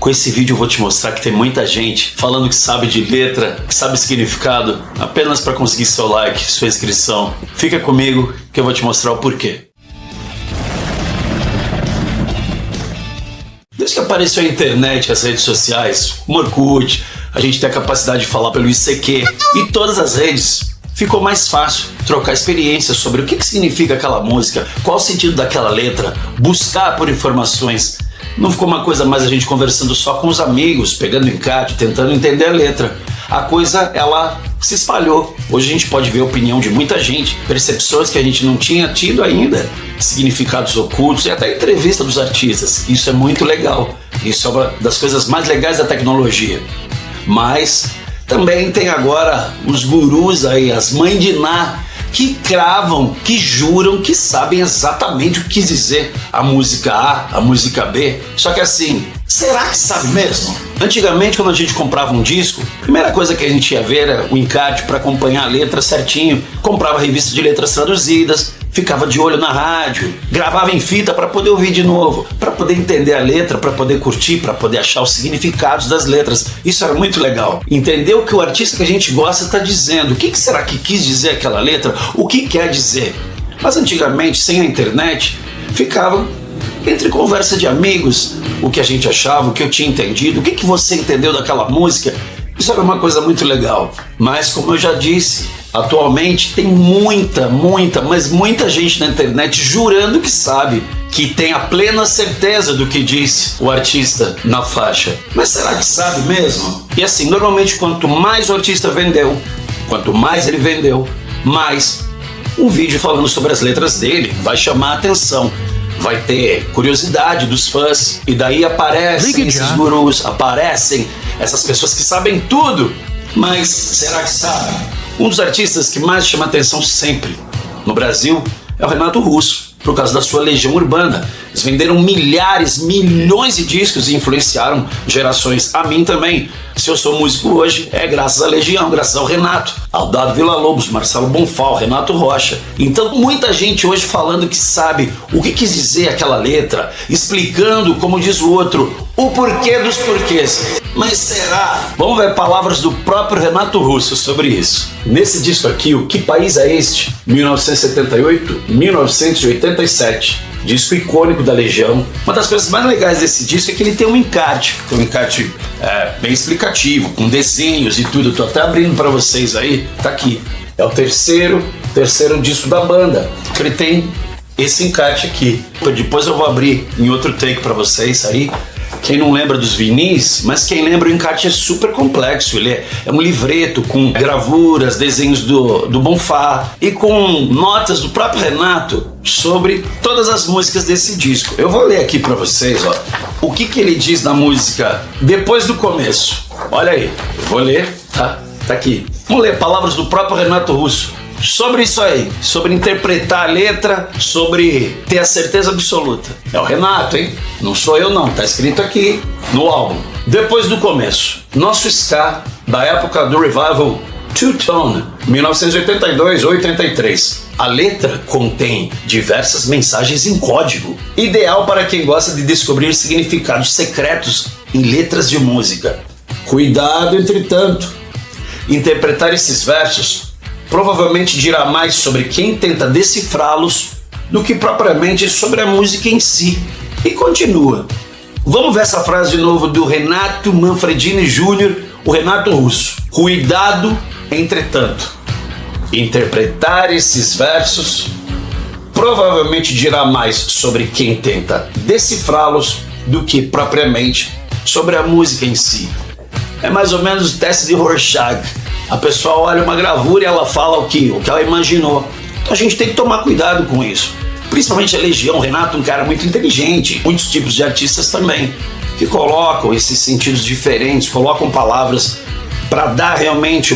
Com esse vídeo eu vou te mostrar que tem muita gente falando que sabe de letra, que sabe significado, apenas para conseguir seu like, sua inscrição. Fica comigo que eu vou te mostrar o porquê. Desde que apareceu a internet, as redes sociais, o Orkut, a gente tem a capacidade de falar pelo ICQ e todas as redes, ficou mais fácil trocar experiências sobre o que significa aquela música, qual o sentido daquela letra, buscar por informações. Não ficou uma coisa mais a gente conversando só com os amigos, pegando encarte, tentando entender a letra. A coisa, ela se espalhou. Hoje a gente pode ver a opinião de muita gente, percepções que a gente não tinha tido ainda, significados ocultos e até entrevista dos artistas. Isso é muito legal. Isso é uma das coisas mais legais da tecnologia. Mas também tem agora os gurus aí, as mães de Ná, que cravam, que juram que sabem exatamente o que quis dizer a música A, a música B. Só que assim, será que sabe mesmo? Antigamente, quando a gente comprava um disco, a primeira coisa que a gente ia ver era o encarte para acompanhar a letra certinho, comprava a revista de letras traduzidas, ficava de olho na rádio, gravava em fita para poder ouvir de novo, para poder entender a letra, para poder curtir, para poder achar os significados das letras. Isso era muito legal. Entender o que o artista que a gente gosta está dizendo. O que será que quis dizer aquela letra? O que quer dizer? Mas antigamente, sem a internet, ficava entre conversa de amigos, o que a gente achava, o que eu tinha entendido, o que você entendeu daquela música. Isso era uma coisa muito legal. Mas, como eu já disse, atualmente tem muita gente na internet jurando que sabe, que tem a plena certeza do que disse o artista na faixa. Mas será que sabe mesmo? E assim, normalmente quanto mais o artista vendeu, quanto mais ele vendeu, mais um vídeo falando sobre as letras dele vai chamar a atenção. Vai ter curiosidade dos fãs e daí aparecem esses gurus, aparecem essas pessoas que sabem tudo. Mas será que sabem? Um dos artistas que mais chama atenção sempre no Brasil é o Renato Russo, por causa da sua Legião Urbana. Eles venderam milhares, milhões de discos e influenciaram gerações. A mim também. Se eu sou músico hoje, é graças à Legião, graças ao Renato, ao Dado Villa-Lobos, Marcelo Bonfá, Renato Rocha. Então muita gente hoje falando que sabe o que quis dizer aquela letra, explicando, como diz o outro, o porquê dos porquês. Mas será? Vamos ver palavras do próprio Renato Russo sobre isso. Nesse disco aqui, o Que País é Este? 1978-1987. Disco icônico da Legião. Uma das coisas mais legais desse disco é que ele tem um encarte bem explicativo, com desenhos e tudo. Eu tô até abrindo para vocês aí, tá aqui. É o terceiro disco da banda. Ele tem esse encarte aqui. Depois eu vou abrir em outro take para vocês aí. Quem não lembra dos vinis, mas quem lembra, o encarte é super complexo. Ele é um livreto com gravuras, desenhos do Bonfá e com notas do próprio Renato sobre todas as músicas desse disco. Eu vou ler aqui pra vocês, ó, o que ele diz na música depois do começo. Olha aí, eu vou ler, tá? Tá aqui. Vamos ler palavras do próprio Renato Russo sobre isso aí, sobre interpretar a letra, sobre ter a certeza absoluta. É o Renato, hein? Não sou eu não, tá escrito aqui no álbum. Depois do começo, nosso ska da época do revival Two Tone, 1982-83. A letra contém diversas mensagens em código, ideal para quem gosta de descobrir significados secretos em letras de música. Cuidado, entretanto, interpretar esses versos provavelmente dirá mais sobre quem tenta decifrá-los do que propriamente sobre a música em si. E continua. Vamos ver essa frase de novo do Renato Manfredini Jr., o Renato Russo. Cuidado, entretanto. Interpretar esses versos provavelmente dirá mais sobre quem tenta decifrá-los do que propriamente sobre a música em si. É mais ou menos o teste de Rorschach. A pessoa olha uma gravura e ela fala o que ela imaginou. Então a gente tem que tomar cuidado com isso. Principalmente a Legião. O Renato é um cara muito inteligente. Muitos tipos de artistas também, que colocam esses sentidos diferentes, colocam palavras para dar realmente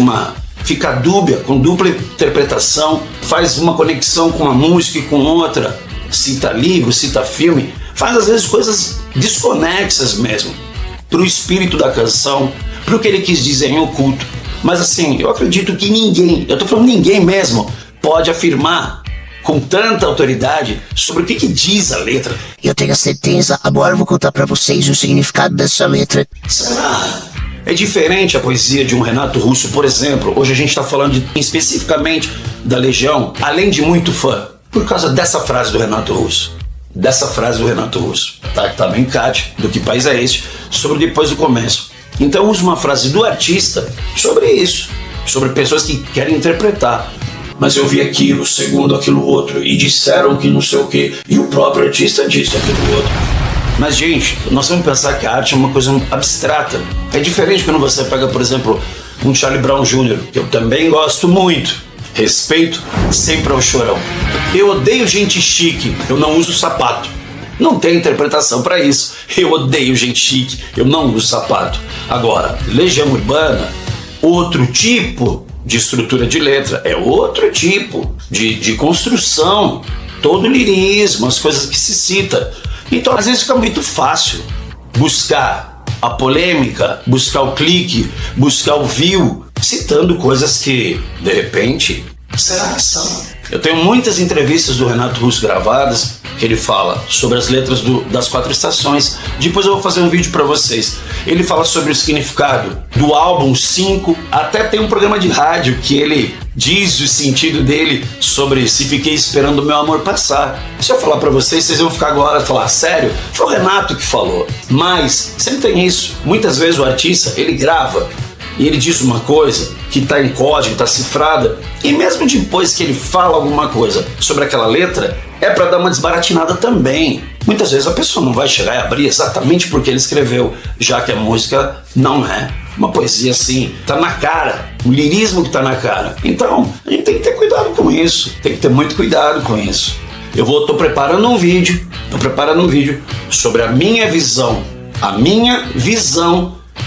fica dúbia, com dupla interpretação, faz uma conexão com uma música e com outra, cita livro, cita filme, faz às vezes coisas desconexas mesmo, para o espírito da canção, para o que ele quis dizer em oculto. Mas assim, eu acredito que ninguém, eu tô falando ninguém mesmo, pode afirmar com tanta autoridade sobre o que diz a letra. Eu tenho certeza, agora eu vou contar pra vocês o significado dessa letra. Será? É diferente a poesia de um Renato Russo, por exemplo. Hoje a gente está falando especificamente da Legião, além de muito fã, por causa dessa frase do Renato Russo. Tá bem Kátia, do Que País É Este, sobre depois do começo. Então eu uso uma frase do artista sobre isso, sobre pessoas que querem interpretar. Mas eu vi aquilo, segundo aquilo outro, e disseram que não sei o quê, e o próprio artista disse aquilo outro. Mas, gente, nós vamos pensar que a arte é uma coisa abstrata. É diferente quando você pega, por exemplo, um Charlie Brown Jr., que eu também gosto muito. Respeito sempre ao Chorão. Eu odeio gente chique, eu não uso sapato. Não tem interpretação para isso. Eu odeio gente chique, eu não uso sapato. Agora, Legião Urbana, outro tipo de estrutura de letra, é outro tipo de construção, todo lirismo, as coisas que se cita. Então, às vezes fica muito fácil buscar a polêmica, buscar o clique, buscar o view, citando coisas que, de repente, será que são? Eu tenho muitas entrevistas do Renato Russo gravadas que ele fala sobre as letras das 4 estações. Depois eu vou fazer um vídeo para vocês. Ele fala sobre o significado do álbum 5. Até tem um programa de rádio que ele diz o sentido dele sobre Se Fiquei Esperando o Meu Amor Passar. Se eu falar para vocês, vocês vão ficar agora e falar, sério? Foi o Renato que falou. Mas sempre tem isso. Muitas vezes o artista, ele grava e ele diz uma coisa que está em código, está cifrada, e mesmo depois que ele fala alguma coisa sobre aquela letra, é para dar uma desbaratinada também. Muitas vezes a pessoa não vai chegar e abrir exatamente porque ele escreveu, já que a música não é uma poesia assim, tá na cara, o lirismo que tá na cara. Então, a gente tem que ter cuidado com isso, tem que ter muito cuidado com isso. Tô preparando um vídeo sobre a minha visão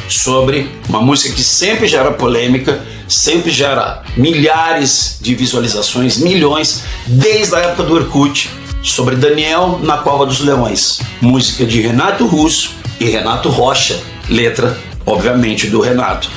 sobre uma música que sempre gera polêmica, sempre gera milhares de visualizações, milhões, desde a época do Orkut, sobre Daniel na Cova dos Leões, música de Renato Russo e Renato Rocha, letra, obviamente, do Renato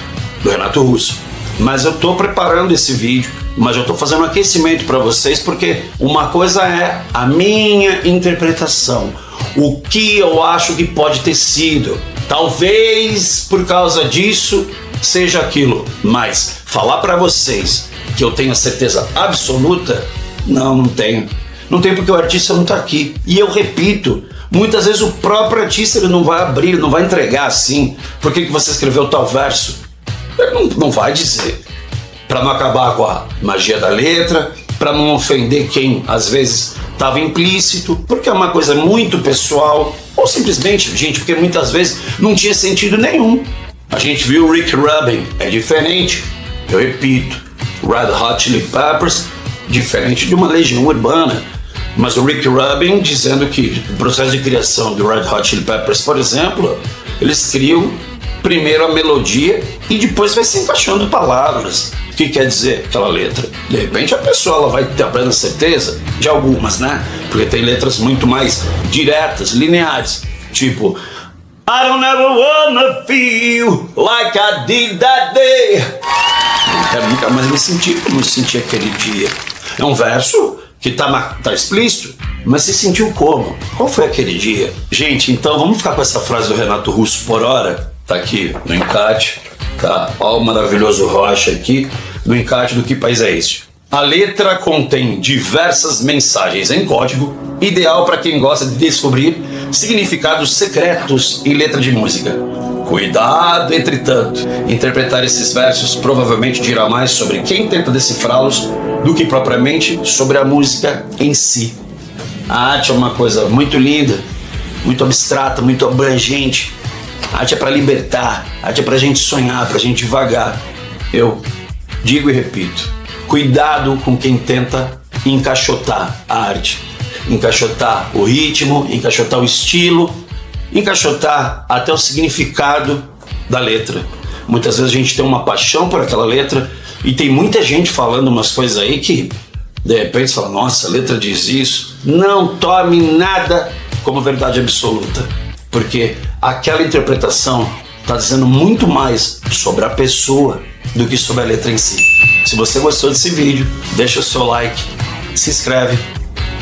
Russo. Mas eu tô preparando esse vídeo, mas eu tô fazendo um aquecimento para vocês, porque uma coisa é a minha interpretação, o que eu acho que pode ter sido. Talvez por causa disso seja aquilo, mas falar para vocês que eu tenho a certeza absoluta, não tenho. Não tem, porque o artista não tá aqui. E eu repito, muitas vezes o próprio artista ele não vai abrir, não vai entregar assim. Por que você escreveu tal verso? Ele não vai dizer. Para não acabar com a magia da letra, para não ofender quem às vezes estava implícito, porque é uma coisa muito pessoal. Ou simplesmente, gente, porque muitas vezes não tinha sentido nenhum. A gente viu o Rick Rubin, é diferente. Eu repito, Red Hot Chili Peppers, diferente de uma Legião Urbana. Mas o Rick Rubin dizendo que o processo de criação do Red Hot Chili Peppers, por exemplo, eles criam primeiro a melodia e depois vai se encaixando palavras. O que quer dizer aquela letra? De repente a pessoa ela vai ter a plena certeza de algumas, né? Porque tem letras muito mais diretas, lineares, tipo I don't ever wanna feel like I did that day. Não quero nunca mais me sentir como eu senti aquele dia. É um verso que tá explícito, mas se sentiu como? Qual foi aquele dia? Gente, então vamos ficar com essa frase do Renato Russo por hora. Tá aqui no encarte, tá? Ó o maravilhoso Rocha aqui, no encarte do Que País É Este. A letra contém diversas mensagens em código, ideal para quem gosta de descobrir significados secretos em letra de música. Cuidado, entretanto, interpretar esses versos provavelmente dirá mais sobre quem tenta decifrá-los do que propriamente sobre a música em si. A arte é uma coisa muito linda, muito abstrata, muito abrangente. A arte é para libertar, a arte é para a gente sonhar, para a gente vagar. Eu digo e repito, cuidado com quem tenta encaixotar a arte, encaixotar o ritmo, encaixotar o estilo, encaixotar até o significado da letra. Muitas vezes a gente tem uma paixão por aquela letra e tem muita gente falando umas coisas aí que de repente fala, nossa, a letra diz isso. Não tome nada como verdade absoluta, porque aquela interpretação está dizendo muito mais sobre a pessoa do que sobre a letra em si. Se você gostou desse vídeo, deixa o seu like, se inscreve,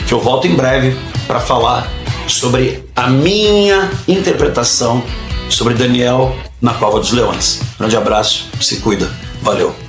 que eu volto em breve para falar sobre a minha interpretação sobre Daniel na Cova dos Leões. Grande abraço, se cuida, valeu.